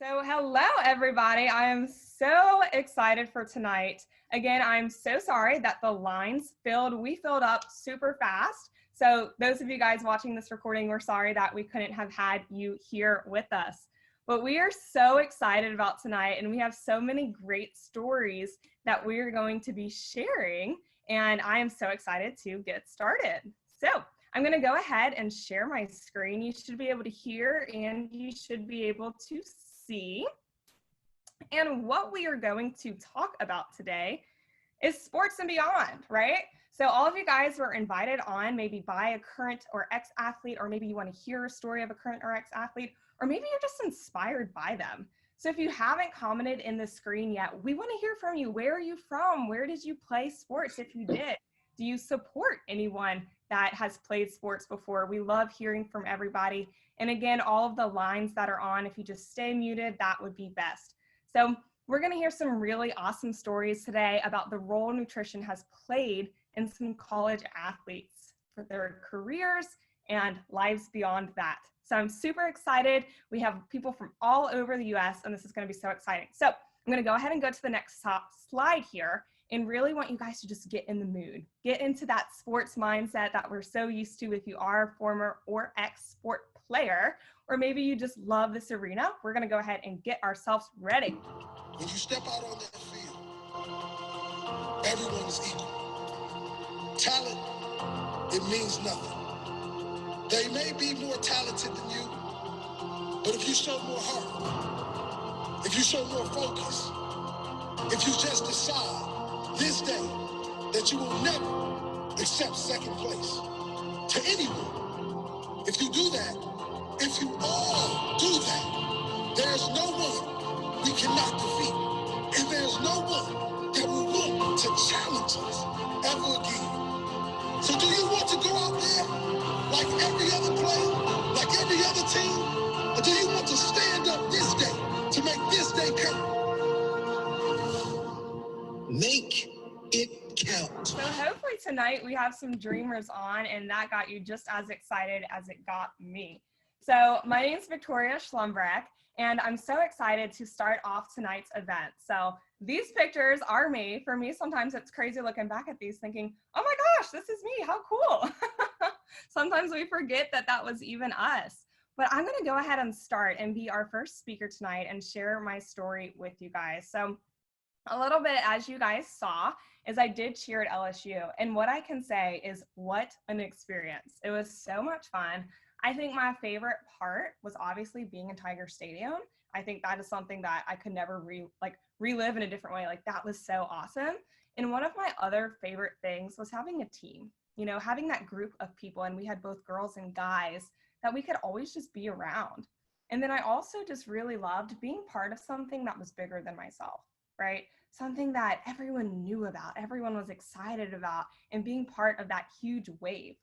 So hello, everybody. I am so excited for tonight. Again, I'm so sorry that the lines we filled up super fast. So those of you guys watching this recording, we're sorry that we couldn't have had you here with us. But we are so excited about tonight, and we have so many great stories that we are going to be sharing. And I am so excited to get started. So I'm going to go ahead and share my screen. You should be able to hear and you should be able to see. And what we are going to talk about today is sports and beyond, right? So all of you guys were invited on maybe by a current or ex-athlete, or maybe you want to hear a story of a current or ex-athlete, or maybe you're just inspired by them. So if you haven't commented in the screen yet, we want to hear from you. Where are you from? Where did you play sports? If you did, do you support anyone that has played sports before? We love hearing from everybody. And again, all of the lines that are on, if you just stay muted, that would be best. So we're going to hear some really awesome stories today about the role nutrition has played in some college athletes for their careers and lives beyond that. So I'm super excited. We have people from all over the US, and this is going to be so exciting. So I'm going to go ahead and go to the next slide here, and really want you guys to just get in the mood, get into that sports mindset that we're so used to if you are a former or ex-sport player, or maybe you just love this arena. We're gonna go ahead and get ourselves ready. When you step out on that field, everyone is equal. Talent, it means nothing. They may be more talented than you, but if you show more heart, if you show more focus, if you just decide this day that you will never accept second place to anyone, if you do that, if you all do that, there's no one we cannot defeat, and there's no one that will want to challenge us ever again. So do you want to go out there like every other player, like every other team, or do you want to stand up this day to make this day count? Make it count. So hopefully tonight we have some dreamers on, and that got you just as excited as it got me. So my name is Victoria Schlumbrecht, and I'm so excited to start off tonight's event. So these pictures are me. For me, sometimes it's crazy looking back at these thinking, oh my gosh, this is me, how cool. Sometimes we forget that that was even us. But I'm gonna go ahead and start and be our first speaker tonight and share my story with you guys. So a little bit, as you guys saw, is I did cheer at LSU. And what I can say is what an experience. It was so much fun. I think my favorite part was obviously being in Tiger Stadium. I think that is something that I could never relive in a different way. Like, that was so awesome. And one of my other favorite things was having a team, you know, having that group of people. And we had both girls and guys that we could always just be around. And then I also just really loved being part of something that was bigger than myself, right? Something that everyone knew about, everyone was excited about, and being part of that huge wave.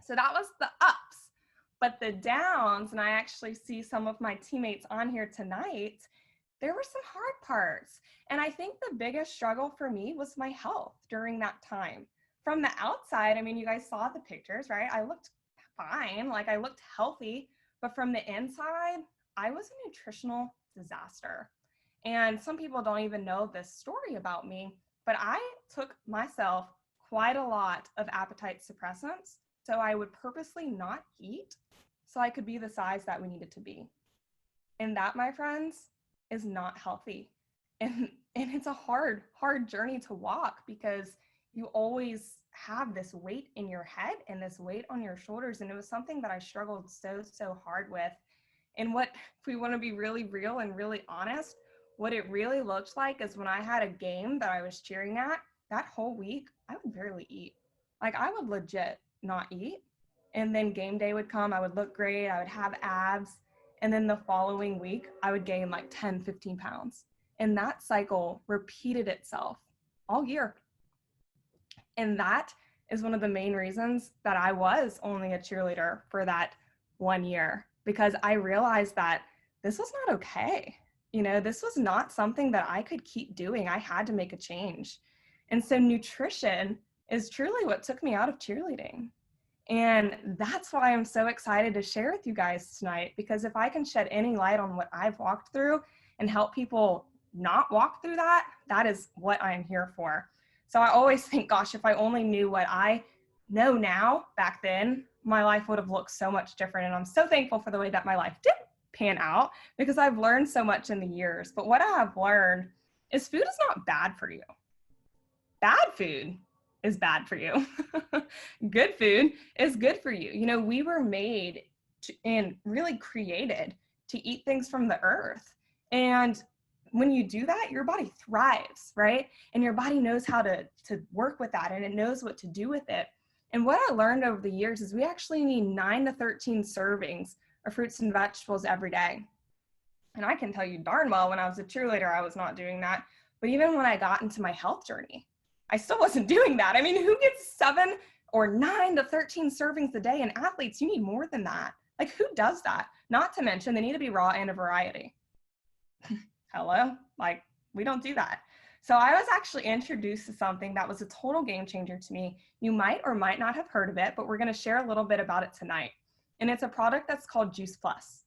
So that was the ups. But the downs, and I actually see some of my teammates on here tonight, there were some hard parts. And I think the biggest struggle for me was my health during that time. From the outside, I mean, you guys saw the pictures, right? I looked fine, like I looked healthy, but from the inside, I was a nutritional disaster. And some people don't even know this story about me, but I took myself quite a lot of appetite suppressants. So I would purposely not eat so I could be the size that we needed to be. And that, my friends, is not healthy. And it's a hard journey to walk, because you always have this weight in your head and this weight on your shoulders. And it was something that I struggled so hard with. And what, if we want to be really real and really honest, what it really looked like is when I had a game that I was cheering at, that whole week, I would barely eat. Like, I would legit not eat. And then game day would come, I would look great, I would have abs. And then the following week, I would gain like 10, 15 pounds. And that cycle repeated itself all year. And that is one of the main reasons that I was only a cheerleader for that 1 year, because I realized that this was not okay. You know, this was not something that I could keep doing. I had to make a change. And so nutrition is truly what took me out of cheerleading. And that's why I'm so excited to share with you guys tonight, because if I can shed any light on what I've walked through and help people not walk through that, that is what I'm here for. So I always think, gosh, if I only knew what I know now back then, my life would have looked so much different. And I'm so thankful for the way that my life did pan out, because I've learned so much in the years. But what I have learned is food is not bad for you. Bad food is bad for you. Good food is good for you. You know, we were made and really created to eat things from the earth. And when you do that, your body thrives, right? And your body knows how to work with that, and it knows what to do with it. And what I learned over the years is we actually need 9 to 13 servings of fruits and vegetables every day. And I can tell you darn well, when I was a cheerleader, I was not doing that. But even when I got into my health journey, I still wasn't doing that. I mean, who gets 7 or 9 to 13 servings a day? And athletes, you need more than that. Like, who does that? Not to mention, they need to be raw and a variety. Hello? Like, we don't do that. So I was actually introduced to something that was a total game changer to me. You might or might not have heard of it, but we're going to share a little bit about it tonight. And it's a product that's called Juice Plus.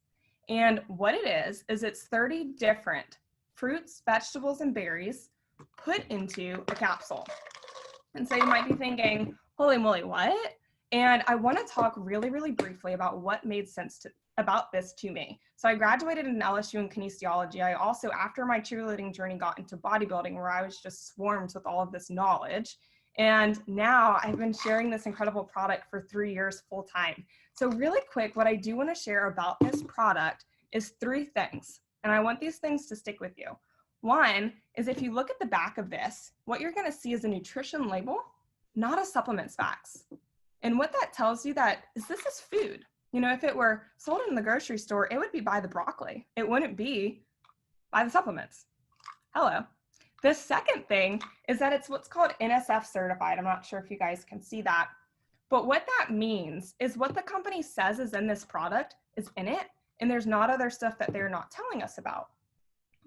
And what it is it's 30 different fruits, vegetables, and berries put into a capsule. And so you might be thinking, holy moly, what? And I want to talk really, really briefly about what made sense about this to me. So I graduated in LSU in kinesiology. I also, after my cheerleading journey, got into bodybuilding, where I was just swarmed with all of this knowledge. And now I've been sharing this incredible product for 3 years full time. So really quick, what I do want to share about this product is 3 things. And I want these things to stick with you. One is, if you look at the back of this, what you're going to see is a nutrition label, not a supplements facts. And what that tells you that is, this is food. You know, if it were sold in the grocery store, it would be by the broccoli. It wouldn't be by the supplements. Hello. The second thing is that it's what's called NSF certified. I'm not sure if you guys can see that. But what that means is what the company says is in this product is in it, and there's not other stuff that they're not telling us about.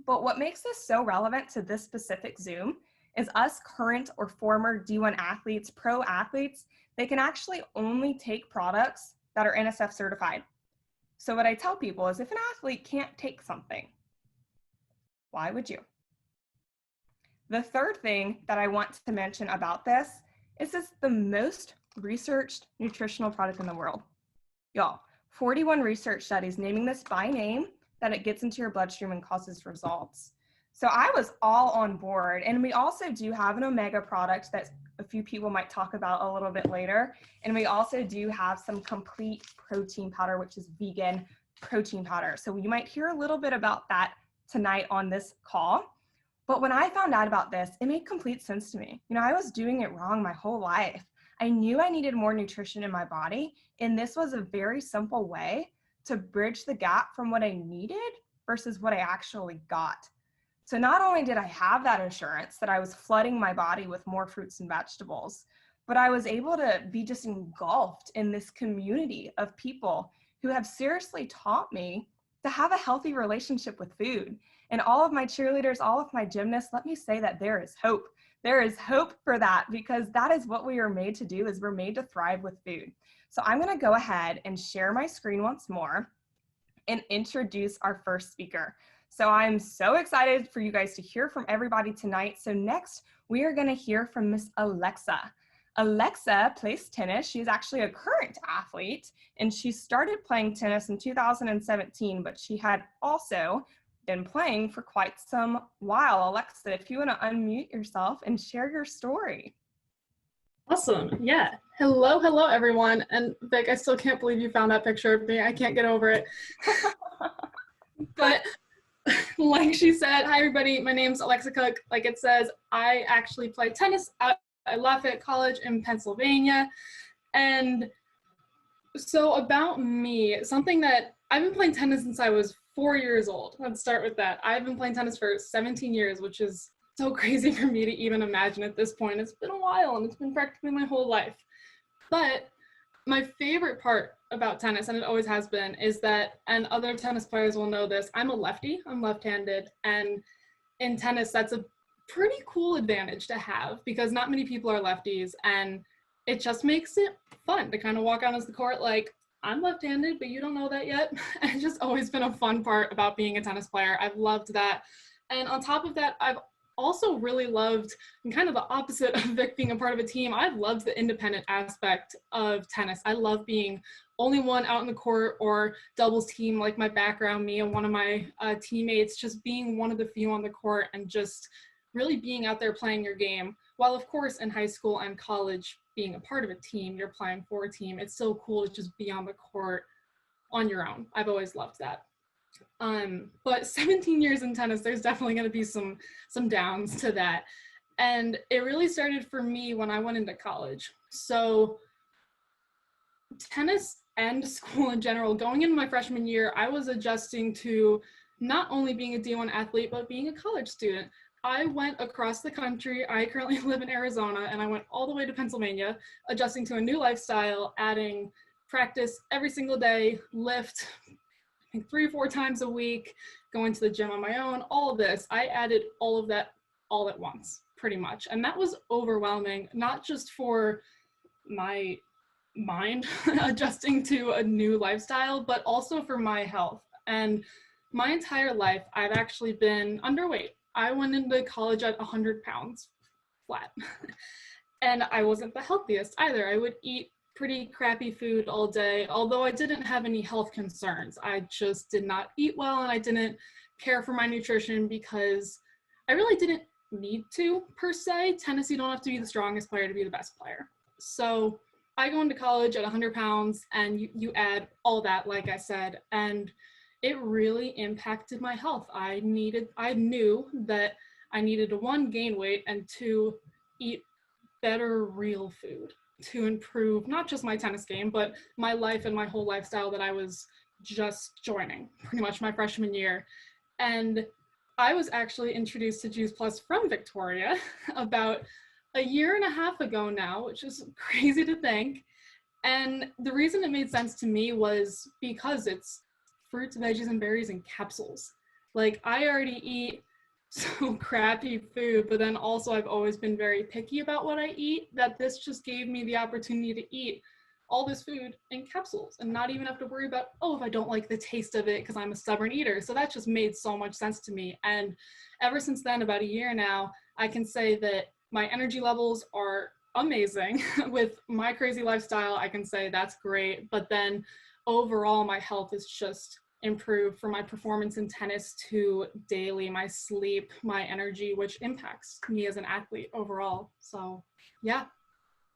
But what makes this so relevant to this specific Zoom is us current or former D1 athletes, pro athletes, they can actually only take products that are NSF certified. So what I tell people is, if an athlete can't take something, why would you? The third thing that I want to mention about this is it's the most researched nutritional product in the world. Y'all, 41 research studies naming this by name, that it gets into your bloodstream and causes results. So I was all on board. And we also do have an omega product that a few people might talk about a little bit later. And we also do have some complete protein powder, which is vegan protein powder. So you might hear a little bit about that tonight on this call. But when I found out about this, it made complete sense to me. You know, I was doing it wrong my whole life. I knew I needed more nutrition in my body. And this was a very simple way to bridge the gap from what I needed versus what I actually got. So not only did I have that assurance that I was flooding my body with more fruits and vegetables, but I was able to be just engulfed in this community of people who have seriously taught me to have a healthy relationship with food. And all of my cheerleaders, all of my gymnasts, let me say that there is hope. There is hope for that, because that is what we are made to do, is we're made to thrive with food. So I'm going to go ahead and share my screen once more and introduce our first speaker. So I'm so excited for you guys to hear from everybody tonight. So next, we are going to hear from Miss Alexa. Alexa plays tennis. She's actually a current athlete, and she started playing tennis in 2017, but she had also been playing for quite some while. Alexa, if you want to unmute yourself and share your story. Awesome. Yeah. Hello, everyone. And Vic, I still can't believe you found that picture of me. I can't get over it. But like she said, hi, everybody. My name's Alexa Cooke. Like it says, I actually play tennis at Lafayette College in Pennsylvania. And so about me, something that I've been playing tennis since I was 4 years old. Let's start with that. I've been playing tennis for 17 years, which is so crazy for me to even imagine at this point. It's been a while, and it's been practically my whole life. But my favorite part about tennis, and it always has been, is that, and other tennis players will know this, I'm a lefty, I'm left-handed, and in tennis, that's a pretty cool advantage to have, because not many people are lefties, and it just makes it fun to kind of walk out onto the court like, I'm left-handed, but you don't know that yet. It's just always been a fun part about being a tennis player. I've loved that. And on top of that, I've also really loved, and kind of the opposite of Vic being a part of a team, I've loved the independent aspect of tennis. I love being only one out in the court or doubles team, like my background, me and one of my teammates, just being one of the few on the court and just really being out there playing your game. While of course in high school and college, being a part of a team, you're playing for a team, it's so cool to just be on the court on your own. I've always loved that. But 17 years in tennis, there's definitely going to be some downs to that. And it really started for me when I went into college. So tennis and school in general, going into my freshman year, I was adjusting to not only being a D1 athlete, but being a college student. I went across the country. I currently live in Arizona, and I went all the way to Pennsylvania, adjusting to a new lifestyle, adding practice every single day, lift, I think 3 or 4 times a week, going to the gym on my own, all of this. I added all of that all at once, pretty much. And that was overwhelming, not just for my mind adjusting to a new lifestyle, but also for my health. And my entire life, I've actually been underweight. I went into college at 100 pounds flat. And I wasn't the healthiest either. I would eat pretty crappy food all day, although I didn't have any health concerns. I just did not eat well, and I didn't care for my nutrition because I really didn't need to, per se. Tennis, you don't have to be the strongest player to be the best player. So I go into college at 100 pounds, and you add all that, like I said, and it really impacted my health. I knew that I needed to, 1, gain weight, and 2, eat better real food to improve not just my tennis game, but my life and my whole lifestyle that I was just joining pretty much my freshman year. And I was actually introduced to Juice Plus from Victoria about a year and a half ago now, which is crazy to think. And the reason it made sense to me was because it's fruits, veggies, and berries in capsules. Like, I already eat so crappy food, but then also I've always been very picky about what I eat, that this just gave me the opportunity to eat all this food in capsules and not even have to worry about, oh, if I don't like the taste of it, because I'm a stubborn eater. So that just made so much sense to me. And ever since then, about a year now, I can say that my energy levels are amazing. With my crazy lifestyle, I can say that's great. But then overall, my health is just improved, from my performance in tennis to daily, my sleep, my energy, which impacts me as an athlete overall. So yeah.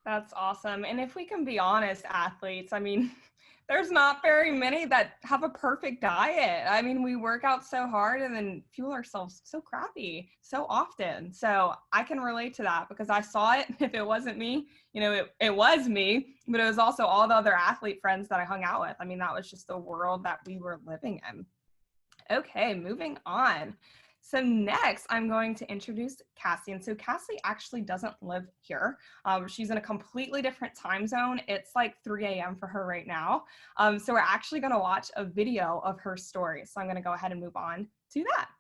That's awesome. And if we can be honest, athletes, I mean, there's not very many that have a perfect diet. I mean, we work out so hard and then fuel ourselves so crappy so often. So I can relate to that because I saw it. If it wasn't me, it was me, but it was also all the other athlete friends that I hung out with. I mean, that was just the world that we were living in. Okay, moving on. So next, I'm going to introduce Cassie. And so Cassie actually doesn't live here. She's in a completely different time zone. It's like 3 a.m. for her right now. So we're actually going to watch a video of her story. So I'm going to go ahead and move on to that.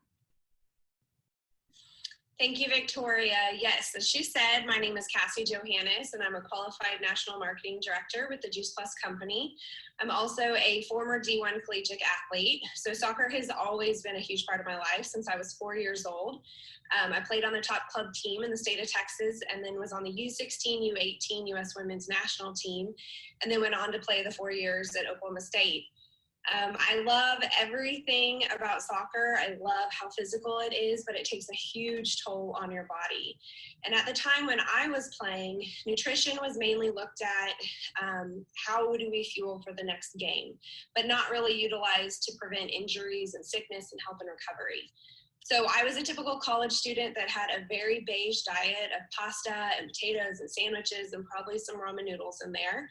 Thank you, Victoria. Yes, as she said, my name is Cassie Johannes, and I'm a qualified national marketing director with the Juice Plus company. I'm also a former D1 collegiate athlete, so soccer has always been a huge part of my life since I was 4 years old. I played on the top club team in the state of Texas, and then was on the U16, U18 U.S. women's national team, and then went on to play the 4 years at Oklahoma State. I love everything about soccer. I love how physical it is, but it takes a huge toll on your body. And at the time when I was playing, nutrition was mainly looked at, how do we fuel for the next game, but not really utilized to prevent injuries and sickness and help in recovery. So I was a typical college student that had a very beige diet of pasta and potatoes and sandwiches and probably some ramen noodles in there.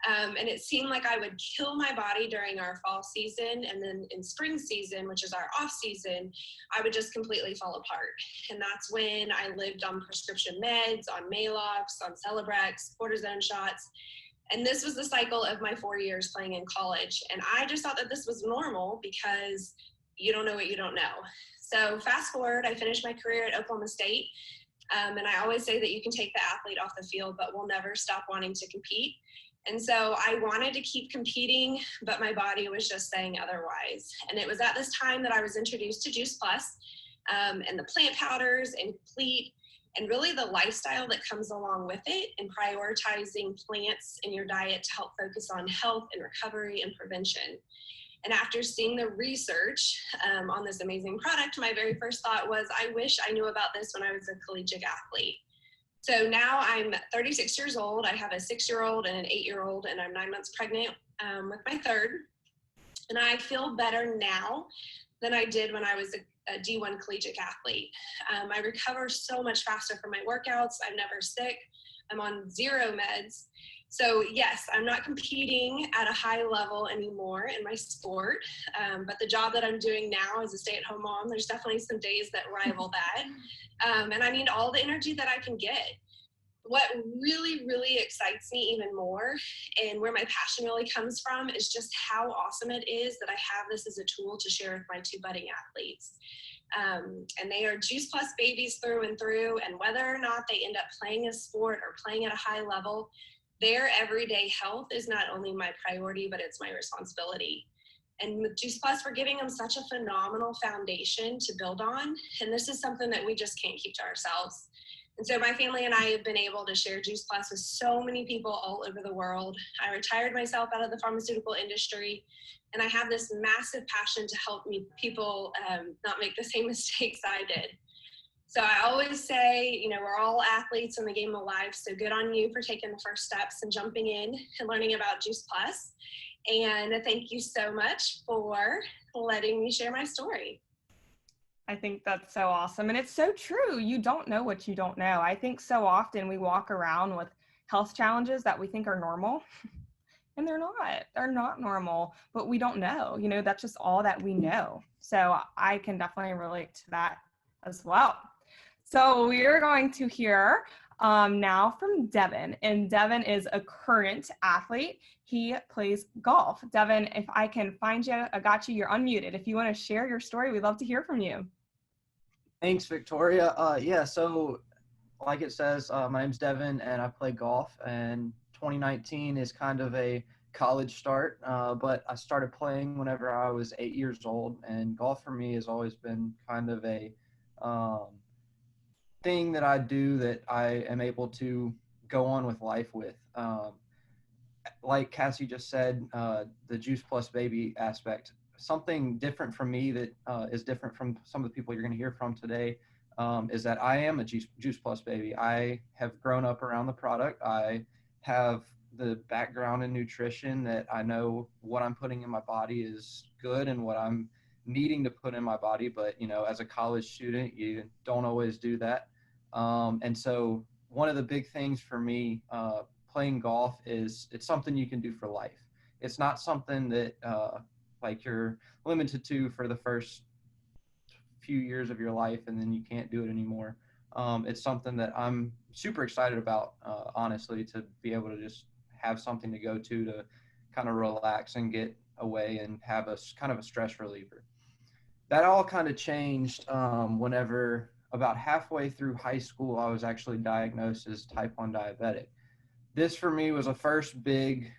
And it seemed like I would kill my body during our fall season. And then in spring season, which is our off season, I would just completely fall apart. And that's when I lived on prescription meds, on Maalox, on Celebrex, cortisone shots. And this was the cycle of my 4 years playing in college. And I just thought that this was normal because you don't know what you don't know. So fast forward, I finished my career at Oklahoma State, And I always say that you can take the athlete off the field, but we'll never stop wanting to compete. And so I wanted to keep competing, but my body was just saying otherwise. And it was at this time that I was introduced to Juice Plus, and the plant powders and complete, and really the lifestyle that comes along with it, and prioritizing plants in your diet to help focus on health and recovery and prevention. And after seeing the research on this amazing product, my very first thought was, I wish I knew about this when I was a collegiate athlete. So now I'm 36 years old. I have a 6-year-old and an 8-year-old, and I'm 9 months pregnant with my third. And I feel better now than I did when I was a D1 collegiate athlete. I recover so much faster from my workouts. I'm never sick. I'm on 0 meds. So yes, I'm not competing at a high level anymore in my sport, but the job that I'm doing now as a stay-at-home mom, there's definitely some days that rival that. And I need all the energy that I can get. What really, really excites me even more, and where my passion really comes from, is just how awesome it is that I have this as a tool to share with my 2 budding athletes. And they are Juice Plus babies through and through, and whether or not they end up playing a sport or playing at a high level, their everyday health is not only my priority, but it's my responsibility. And with Juice Plus, we're giving them such a phenomenal foundation to build on. And this is something that we just can't keep to ourselves. And so my family and I have been able to share Juice Plus with so many people all over the world. I retired myself out of the pharmaceutical industry, and I have this massive passion to help people not make the same mistakes I did. So I always say, you know, we're all athletes in the game of life, so good on you for taking the first steps and jumping in and learning about Juice Plus. And thank you so much for letting me share my story. I think that's so awesome. And it's so true. You don't know what you don't know. I think so often we walk around with health challenges that we think are normal, and they're not. They're not normal, but we don't know. You know, that's just all that we know. So I can definitely relate to that as well. So we are going to hear now from Devin, and Devin is a current athlete. He plays golf. Devin, if I can find you, I got you. You're unmuted. If you want to share your story, we'd love to hear from you. Thanks, Victoria. Yeah, so like it says, my name's Devin, and I play golf, and 2019 is kind of a college start, but I started playing whenever I was 8 years old, and golf for me has always been kind of a thing that I do that I am able to go on with life with. Like Cassie just said, the Juice Plus baby aspect, something different from me that is different from some of the people you're going to hear from today, is that I am a Juice Plus baby. I have grown up around the product. I have the background in nutrition that I know what I'm putting in my body is good and what I'm needing to put in my body. But, you know, as a college student, you don't always do that. And so one of the big things for me playing golf is it's something you can do for life. It's not something that like you're limited to for the first few years of your life and then you can't do it anymore. It's something that I'm super excited about, honestly, to be able to just have something to go to kind of relax and get away and have a kind of a stress reliever. That all kind of changed whenever about halfway through high school, I was actually diagnosed as type 1 diabetic. This for me was a first big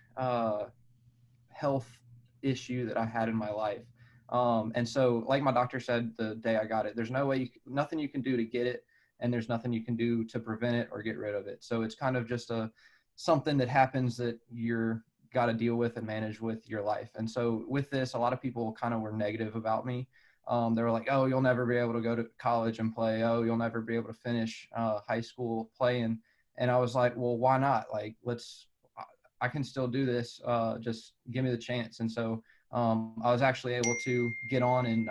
health issue that I had in my life. And so like my doctor said the day I got it, there's no way, nothing you can do to get it, and there's nothing you can do to prevent it or get rid of it. So it's kind of just something that happens that you're got to deal with and manage with your life. And so with this, a lot of people kind of were negative about me. They were like, oh, you'll never be able to go to college and play. Oh, you'll never be able to finish high school playing. And I was like, well, why not? Like, I can still do this. Just give me the chance. And so I was actually able to get on and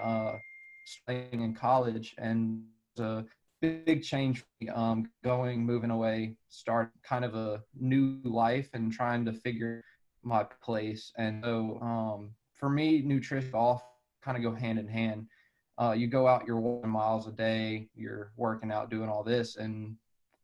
studying in college, and it was a big change for me, moving away, start kind of a new life and trying to figure my place. And so for me, nutrition, golf kind of go hand in hand. You go out, you're walking miles a day, you're working out, doing all this, and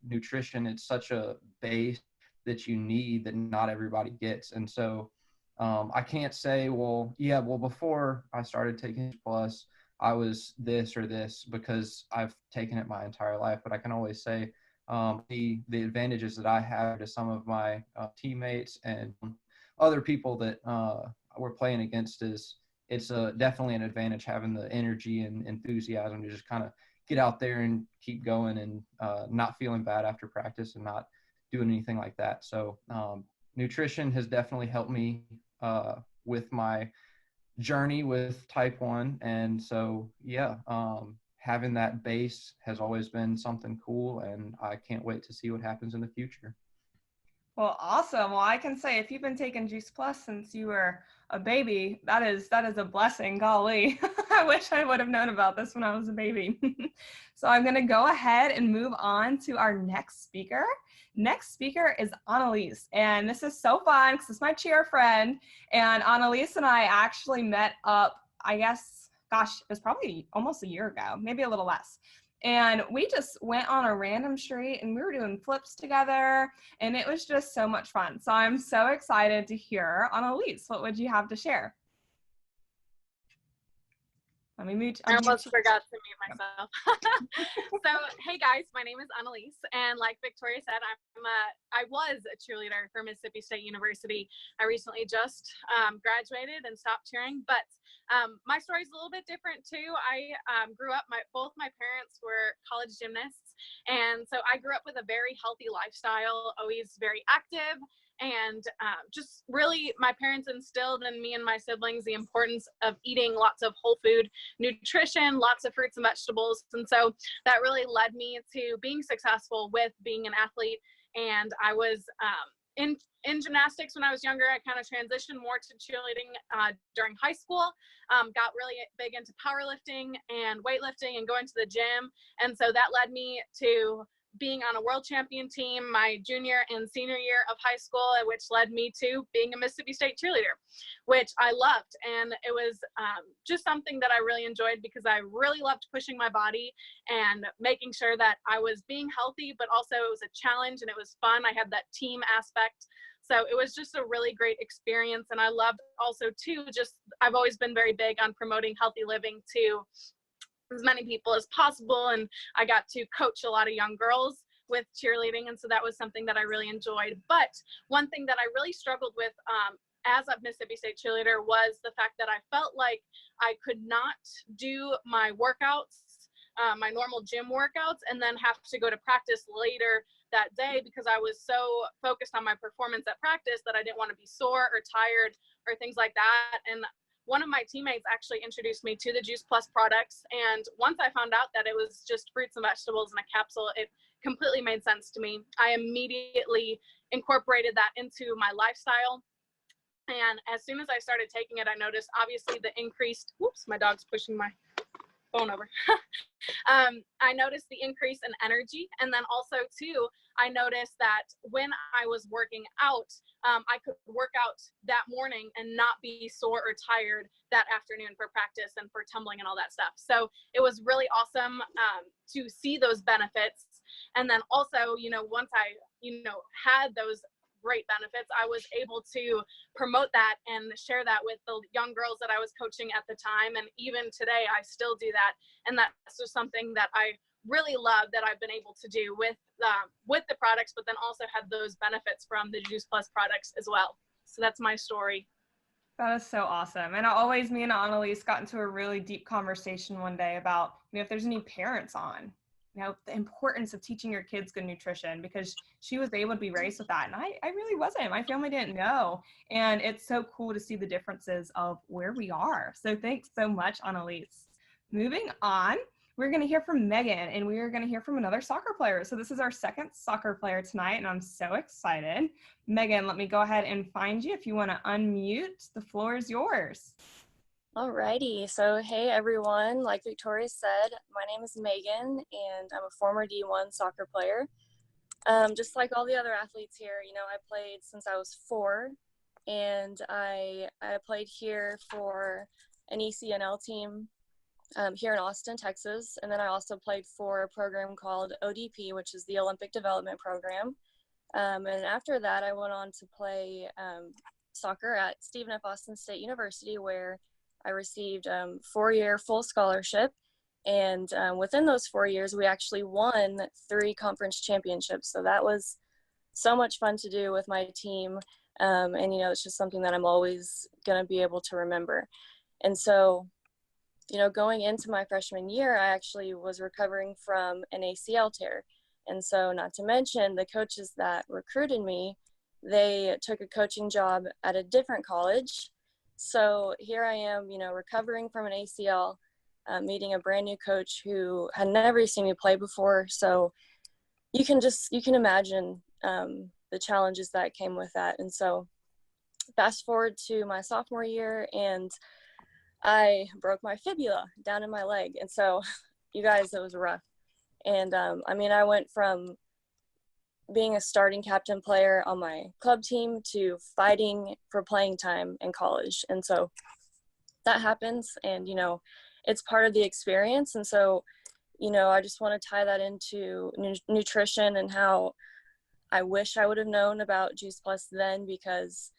nutrition, it's such a base that you need that not everybody gets. And so I can't say, well, before I started taking Plus, I was this or this because I've taken it my entire life, but I can always say the advantages that I have to some of my teammates and other people that we're playing against is it's definitely an advantage having the energy and enthusiasm to just kind of get out there and keep going and not feeling bad after practice and not doing anything like that. So nutrition has definitely helped me with my journey with type 1. And so, yeah, having that base has always been something cool, and I can't wait to see what happens in the future. Well, awesome. Well, I can say if you've been taking Juice Plus since you were a baby, that is a blessing. Golly, I wish I would have known about this when I was a baby. So I'm going to go ahead and move on to our next speaker. Next speaker is Annalise, and this is so fun because it's my cheer friend. And Annalise and I actually met up, I guess, gosh, it was probably almost a year ago, maybe a little less. And we just went on a random street and we were doing flips together, and it was just so much fun. So I'm so excited to hear. Annalise, what would you have to share? Let me mute. I almost forgot to mute myself. So, hey guys, my name is Annalise, and like Victoria said, I was a cheerleader for Mississippi State University. I recently just graduated and stopped cheering, but my story is a little bit different too. I grew up, both my parents were college gymnasts, and so I grew up with a very healthy lifestyle, always very active. And just really, my parents instilled in me and my siblings the importance of eating lots of whole food nutrition, lots of fruits and vegetables. And so that really led me to being successful with being an athlete. And I was in gymnastics when I was younger. I kind of transitioned more to cheerleading during high school, got really big into powerlifting and weightlifting and going to the gym. And so that led me to being on a world champion team my junior and senior year of high school, which led me to being a Mississippi State cheerleader, which I loved. And it was just something that I really enjoyed because I really loved pushing my body and making sure that I was being healthy, but also it was a challenge and it was fun. I had that team aspect. So it was just a really great experience. And I loved also too, I've always been very big on promoting healthy living to as many people as possible, and I got to coach a lot of young girls with cheerleading, and so that was something that I really enjoyed. But one thing that I really struggled with as a Mississippi State cheerleader was the fact that I felt like I could not do my workouts, my normal gym workouts, and then have to go to practice later that day because I was so focused on my performance at practice that I didn't want to be sore or tired or things like that. And one of my teammates actually introduced me to the Juice Plus products. And once I found out that it was just fruits and vegetables in a capsule, it completely made sense to me. I immediately incorporated that into my lifestyle. And as soon as I started taking it, I noticed obviously the increased, whoops, my dog's pushing my phone over. I noticed the increase in energy. And then also too, I noticed that when I was working out, I could work out that morning and not be sore or tired that afternoon for practice and for tumbling and all that stuff. So it was really awesome to see those benefits. And then also, once I, had those great benefits, I was able to promote that and share that with the young girls that I was coaching at the time. And even today, I still do that. And that's just something that I really love that I've been able to do with the products, but then also have those benefits from the Juice Plus products as well. So that's my story. That is so awesome. And me and Annalise got into a really deep conversation one day about, if there's any parents on, the importance of teaching your kids good nutrition, because she was able to be raised with that. And I really wasn't. My family didn't know. And it's so cool to see the differences of where we are. So thanks so much, Annalise. Moving on, we're going to hear from Meghan, and we are going to hear from another soccer player. So this is our second soccer player tonight, and I'm so excited. Meghan, let me go ahead and find you. If you want to unmute, the floor is yours. Alrighty, so hey everyone, like Victoria said, my name is Meghan and I'm a former D1 soccer player. Just like all the other athletes here, I played since I was 4, and I played here for an ECNL team here in Austin, Texas, and then I also played for a program called ODP, which is the Olympic Development Program, and after that I went on to play soccer at Stephen F. Austin State University, where I received 4-year full scholarship. And within those 4 years, we actually won 3 conference championships. So that was so much fun to do with my team. And, you know, it's just something that I'm always going to be able to remember. And so, you know, going into my freshman year, I actually was recovering from an ACL tear. And so, not to mention, the coaches that recruited me, they took a coaching job at a different college. So here I am, you know, recovering from an ACL, meeting a brand new coach who had never seen me play before. So you can imagine the challenges that came with that. And so fast forward to my sophomore year, and I broke my fibula down in my leg. And so you guys, it was rough. And I mean, I went from being a starting captain player on my club team to fighting for playing time in college. And so that happens, and, you know, it's part of the experience. And so, you know, I just want to tie that into nutrition and how I wish I would have known about Juice Plus then, because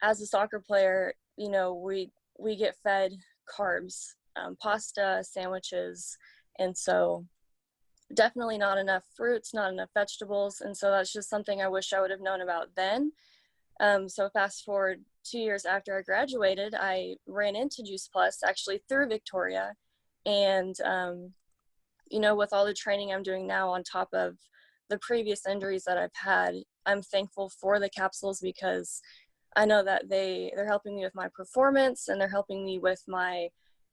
as a soccer player, you know, we get fed carbs, pasta, sandwiches. And so definitely not enough fruits, not enough vegetables. And so that's just something I wish I would have known about then. So fast forward 2 years after I graduated, I ran into Juice Plus actually through Victoria. And, you know, with all the training I'm doing now on top of the previous injuries that I've had, I'm thankful for the capsules, because I know that they're helping me with my performance, and they're helping me with my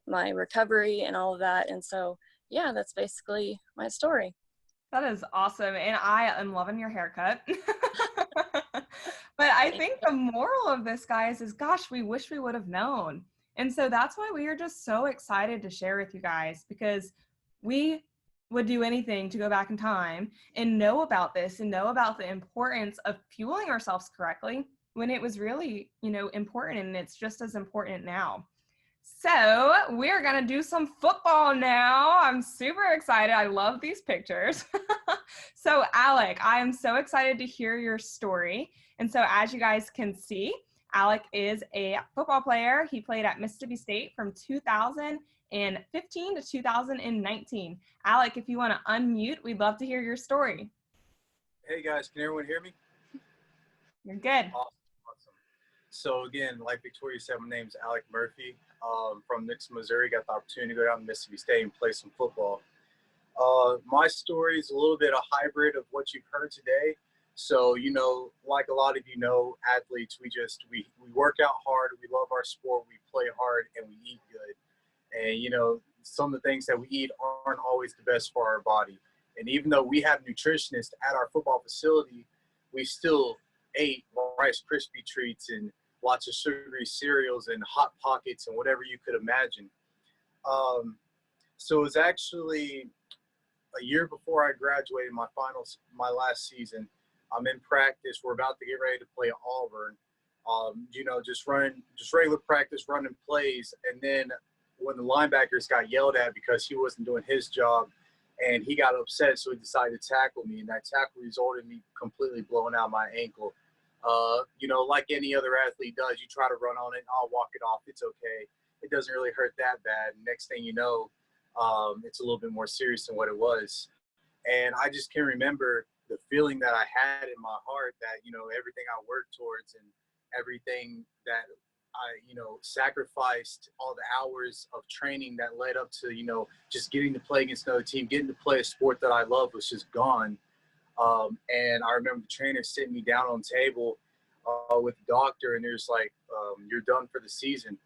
recovery and all of that. And so, yeah, that's basically my story. That is awesome. And I am loving your haircut. But I think the moral of this, guys, is, gosh, we wish we would have known. And so that's why we are just so excited to share with you guys, because we would do anything to go back in time and know about this and know about the importance of fueling ourselves correctly when it was really, you know, important, and it's just as important now. So we're going to do some football now. I'm super excited. I love these pictures. So Alec, I am so excited to hear your story. And so as you guys can see, Alec is a football player. He played at Mississippi State from 2015 to 2019. Alec, if you want to unmute, we'd love to hear your story. Hey guys, can everyone hear me? You're good. Awesome. So again, like Victoria said, my name is Alec Murphy. From Nixon, Missouri. Got the opportunity to go down to Mississippi State and play some football. My story is a little bit a hybrid of what you've heard today. So, you know, like a lot of you know, athletes, we work out hard, we love our sport, we play hard, and we eat good. And, you know, some of the things that we eat aren't always the best for our body. And even though we have nutritionists at our football facility, we still ate Rice Krispie treats and lots of sugary cereals and Hot Pockets and whatever you could imagine. So it was actually a year before I graduated my last season. I'm in practice. We're about to get ready to play Auburn. You know, just regular practice, running plays. And then when the linebackers got yelled at because he wasn't doing his job, and he got upset, so he decided to tackle me. And that tackle resulted in me completely blowing out my ankle. You know, like any other athlete does, you try to run on it, I'll walk it off, it's okay. It doesn't really hurt that bad. Next thing you know, it's a little bit more serious than what it was. And I just can remember the feeling that I had in my heart that, you know, everything I worked towards and everything that I, you know, sacrificed, all the hours of training that led up to, you know, just getting to play against another team, getting to play a sport that I love was just gone. And I remember the trainer sitting me down on the table with the doctor, and there's like, you're done for the season.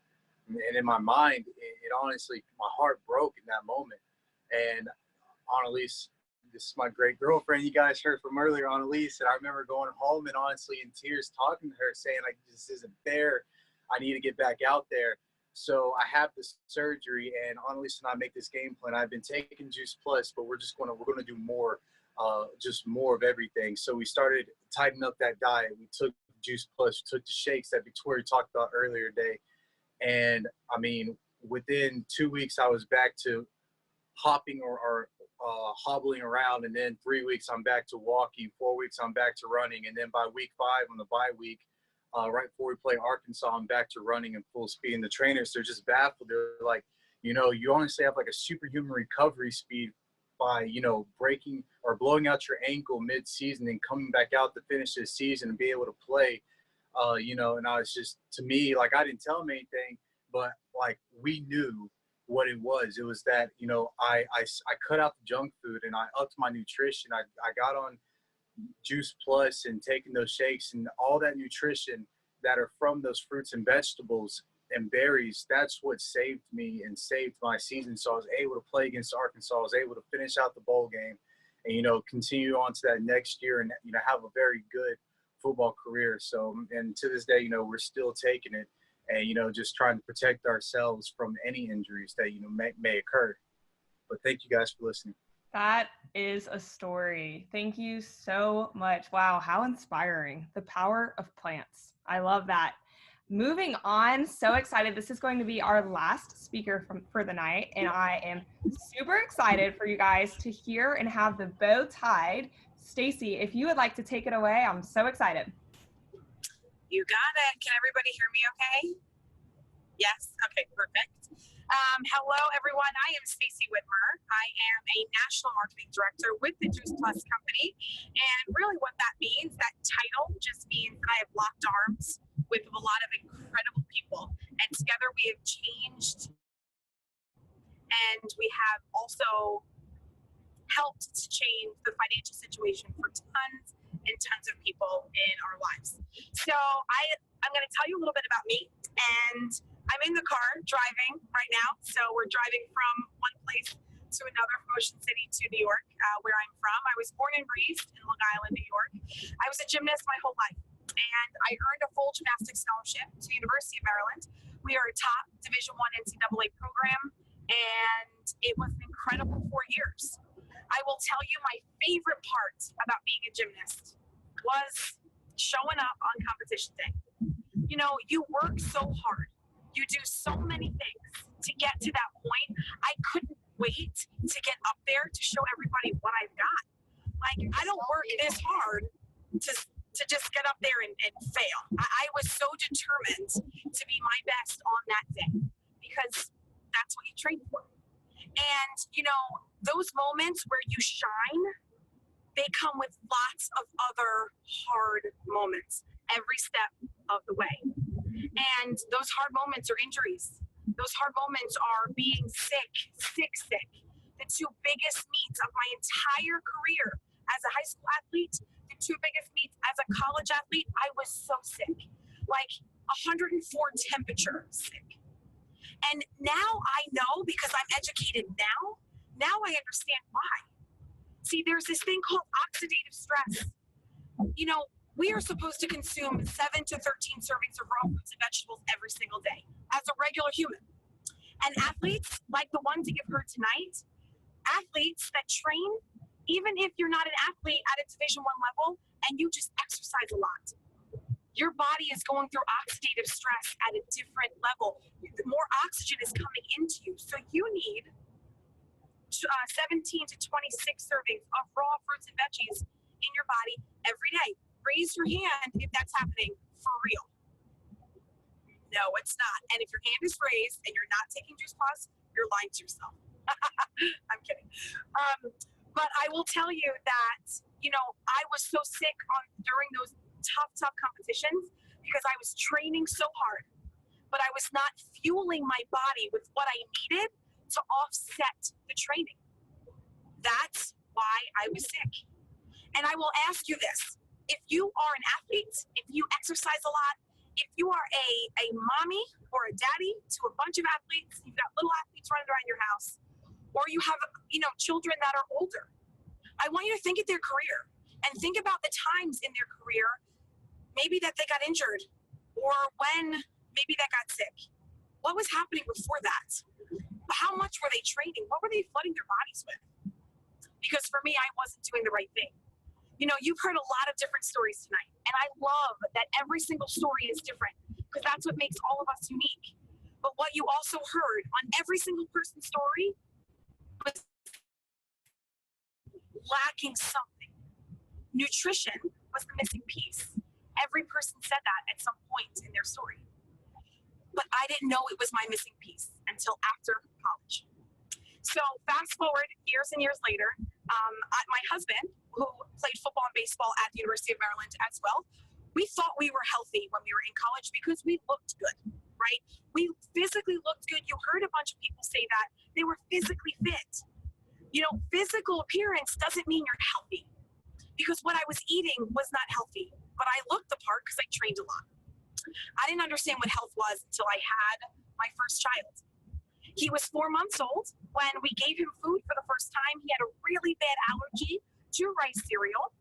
And in my mind, it honestly, my heart broke in that moment. And Annalise, this is my great girlfriend you guys heard from earlier, Annalise, and I remember going home and honestly in tears talking to her, saying, like, this isn't fair. I need to get back out there. So I have this surgery, and Annalise and I make this game plan. I've been taking Juice Plus, but we're going to do more, just more of everything. So we started tightening up that diet. We took Juice Plus, took the shakes that Victoria talked about earlier today. And I mean, within 2 weeks, I was back to hopping or hobbling around. And then 3 weeks, I'm back to walking. 4 weeks, I'm back to running. And then by week 5 on the bye week, right before we play Arkansas, I'm back to running in full speed. And the trainers, they're just baffled. They're like, you know, you honestly have like a superhuman recovery speed by, you know, breaking or blowing out your ankle mid-season and coming back out to finish this season and be able to play, you know. And I was just, to me, like, I didn't tell them anything, but like we knew what it was. It was that, you know, I cut out the junk food and I upped my nutrition. I got on Juice Plus and taking those shakes and all that nutrition that are from those fruits and vegetables and berries. That's what saved me and saved my season. So I was able to play against Arkansas. I was able to finish out the bowl game and, you know, continue on to that next year and, you know, have a very good football career. So, and to this day, you know, we're still taking it and, you know, just trying to protect ourselves from any injuries that, you know, may occur. But thank you guys for listening. That is a story. Thank you so much. Wow, how inspiring. The power of plants. I love that. Moving on, so excited. This is going to be our last speaker for the night, and I am super excited for you guys to hear and have the bow tied. Stacey, if you would like to take it away, I'm so excited. You got it. Can everybody hear me okay? Yes? Okay, perfect. Hello, everyone. I am Stacey Whitmer. I am a national marketing director with the Juice Plus company. And really what that means, that title just means that I have locked arms with a lot of incredible people. And together we have changed, and we have also helped to change the financial situation for tons and tons of people in our lives. So I'm going to tell you a little bit about me, and I'm in the car driving right now. So we're driving from one place to another, from Ocean City to New York, where I'm from. I was born and raised in Long Island, New York. I was a gymnast my whole life, and I earned a full gymnastics scholarship to the University of Maryland. We are a top Division I NCAA program, and it was an incredible 4 years. I will tell you my favorite part about being a gymnast was showing up on competition day. You know, you work so hard. You do so many things to get to that point. I couldn't wait to get up there to show everybody what I've got. Like, I don't work this hard to just get up there and fail. I was so determined to be my best on that day because that's what you train for. And, you know, those moments where you shine, they come with lots of other hard moments every step of the way. And those hard moments are injuries. Those hard moments are being sick. The two biggest meets of my entire career as a high school athlete, the two biggest meets as a college athlete, I was so sick. Like 104 temperature sick. And now I know, because I'm educated now I understand why. See, there's this thing called oxidative stress. You know, we are supposed to consume 7 to 13 servings of raw fruits and vegetables every single day as a regular human. And athletes, like the ones that you've heard tonight, athletes that train, even if you're not an athlete at a Division I level and you just exercise a lot, your body is going through oxidative stress at a different level. More oxygen is coming into you. So you need 17 to 26 servings of raw fruits and veggies in your body every day. Raise your hand if that's happening for real. No, it's not. And if your hand is raised and you're not taking Juice Plus, you're lying to yourself. I'm kidding. But I will tell you that, you know, I was so sick during those tough competitions because I was training so hard, but I was not fueling my body with what I needed to offset the training. That's why I was sick. And I will ask you this. If you are an athlete, if you exercise a lot, if you are a mommy or a daddy to a bunch of athletes, you've got little athletes running around your house, or you have, you know, children that are older, I want you to think of their career and think about the times in their career, maybe that they got injured or when maybe they got sick. What was happening before that? How much were they training? What were they flooding their bodies with? Because for me, I wasn't doing the right thing. You know, you've heard a lot of different stories tonight, and I love that every single story is different because that's what makes all of us unique. But what you also heard on every single person's story was lacking something. Nutrition was the missing piece. every person said that at some point in their story. But I didn't know it was my missing piece until after college. So fast forward years and years later, my husband, who played football and baseball at the University of Maryland as well, we thought we were healthy when we were in college because we looked good, right? We physically looked good. You heard a bunch of people say that. They were physically fit. You know, physical appearance doesn't mean you're healthy, because what I was eating was not healthy, but I looked the part because I trained a lot. I didn't understand what health was until I had my first child. He was 4 months old when we gave him food for the first time. He had a really bad allergy to rice cereal.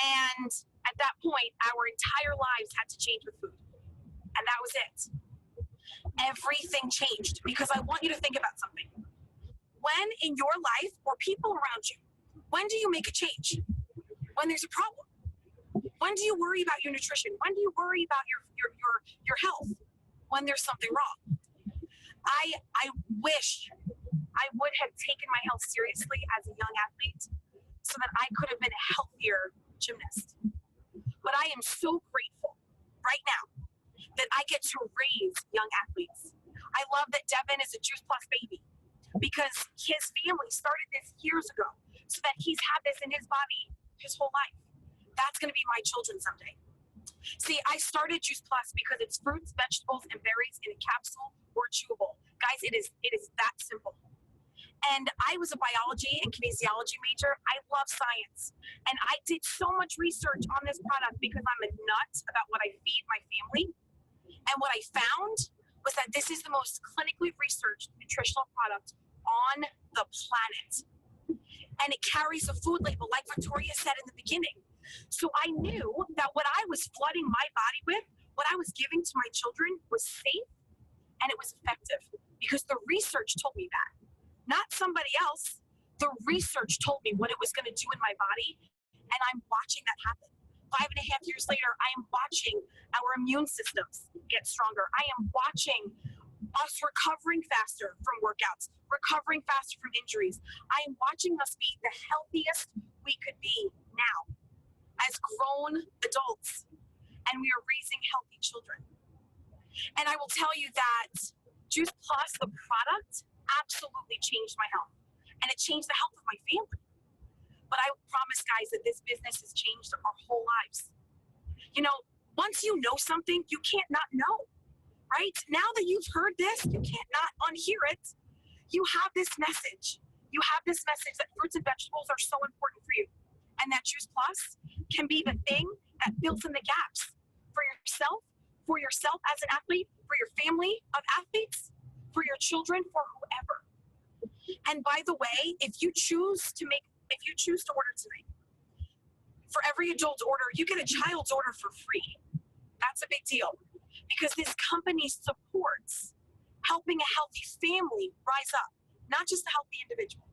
And at that point, our entire lives had to change with food. And that was it. Everything changed, because I want you to think about something. When in your life or people around you, when do you make a change? When there's a problem. When do you worry about your nutrition? When do you worry about your health? When there's something wrong. I wish I would have taken my health seriously as a young athlete so that I could have been a healthier gymnast. But I am so grateful right now that I get to raise young athletes. I love that Devin is a Juice Plus baby, because his family started this years ago so that he's had this in his body his whole life. That's going to be my children someday. See, I started Juice Plus because it's fruits, vegetables, and berries in a capsule or chewable. Guys, it is that simple. And I was a biology and kinesiology major. I love science. And I did so much research on this product because I'm a nut about what I feed my family. And what I found was that this is the most clinically researched nutritional product on the planet. And it carries a food label, like Victoria said in the beginning. So I knew that what I was flooding my body with, what I was giving to my children, was safe and it was effective, because the research told me that. Not somebody else. The research told me what it was going to do in my body, and I'm watching that happen. 5.5 years later, I am watching our immune systems get stronger. I am watching us recovering faster from workouts, recovering faster from injuries. I am watching us be the healthiest we could be now as grown adults, and we are raising healthy children. And I will tell you that Juice Plus, the product, absolutely changed my health, and it changed the health of my family. But I promise, guys, that this business has changed our whole lives. You know, once you know something, you can't not know, right? Now that you've heard this, you can't not unhear it. You have this message. You have this message that fruits and vegetables are so important for you, and that Juice Plus can be the thing that fills in the gaps for yourself as an athlete, for your family of athletes, for your children, for whoever. And by the way, if you choose to order tonight, for every adult order, you get a child's order for free. That's a big deal, because this company supports helping a healthy family rise up, not just a healthy individual.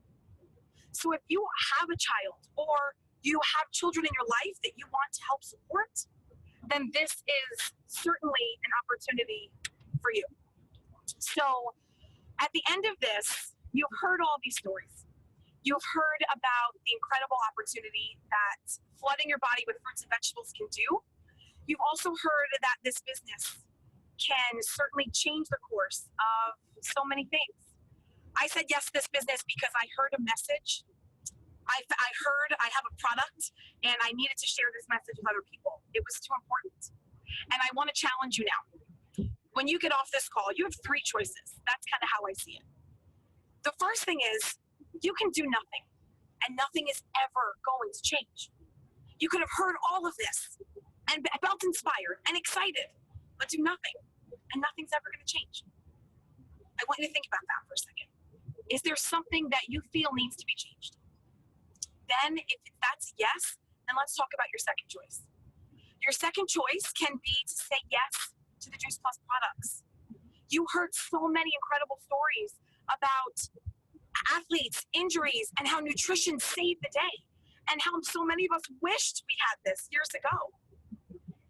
So if you have a child or you have children in your life that you want to help support, then this is certainly an opportunity for you. So at the end of this, you've heard all these stories. You've heard about the incredible opportunity that flooding your body with fruits and vegetables can do. You've also heard that this business can certainly change the course of so many things. I said yes to this business because I heard a message. I heard I have a product and I needed to share this message with other people. It was too important. And I want to challenge you now. When you get off this call, you have 3 choices. That's kind of how I see it. The first thing is, you can do nothing, and nothing is ever going to change. You could have heard all of this and felt inspired and excited, but do nothing, and nothing's ever going to change. I want you to think about that for a second. Is there something that you feel needs to be changed? Then, if that's yes, then let's talk about your second choice. Your second choice can be to say yes to the Juice Plus products. You heard so many incredible stories about athletes, injuries, and how nutrition saved the day, and how so many of us wished we had this years ago.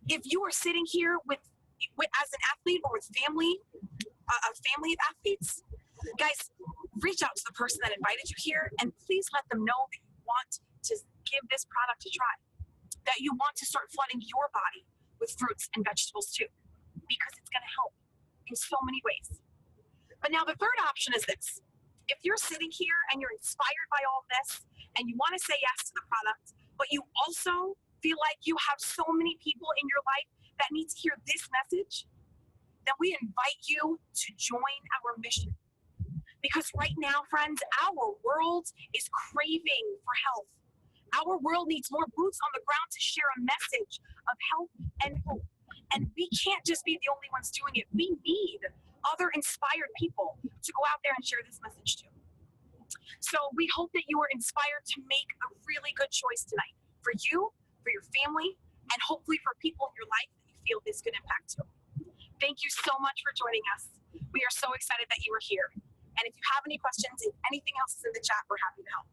If you are sitting here with as an athlete or with a family of athletes, guys, reach out to the person that invited you here, and please let them know that you want to give this product a try. that you want to start flooding your body with fruits and vegetables too, because it's going to help in so many ways. But now the third option is this. If you're sitting here and you're inspired by all this and you want to say yes to the product, but you also feel like you have so many people in your life that need to hear this message, then we invite you to join our mission. Because right now, friends, our world is craving for health. Our world needs more boots on the ground to share a message of health and hope. And we can't just be the only ones doing it. We need other inspired people to go out there and share this message too. So we hope that you are inspired to make a really good choice tonight for you, for your family, and hopefully for people in your life that you feel this could impact too. Thank you so much for joining us. We are so excited that you were here. And if you have any questions, if anything else is in the chat, we're happy to help.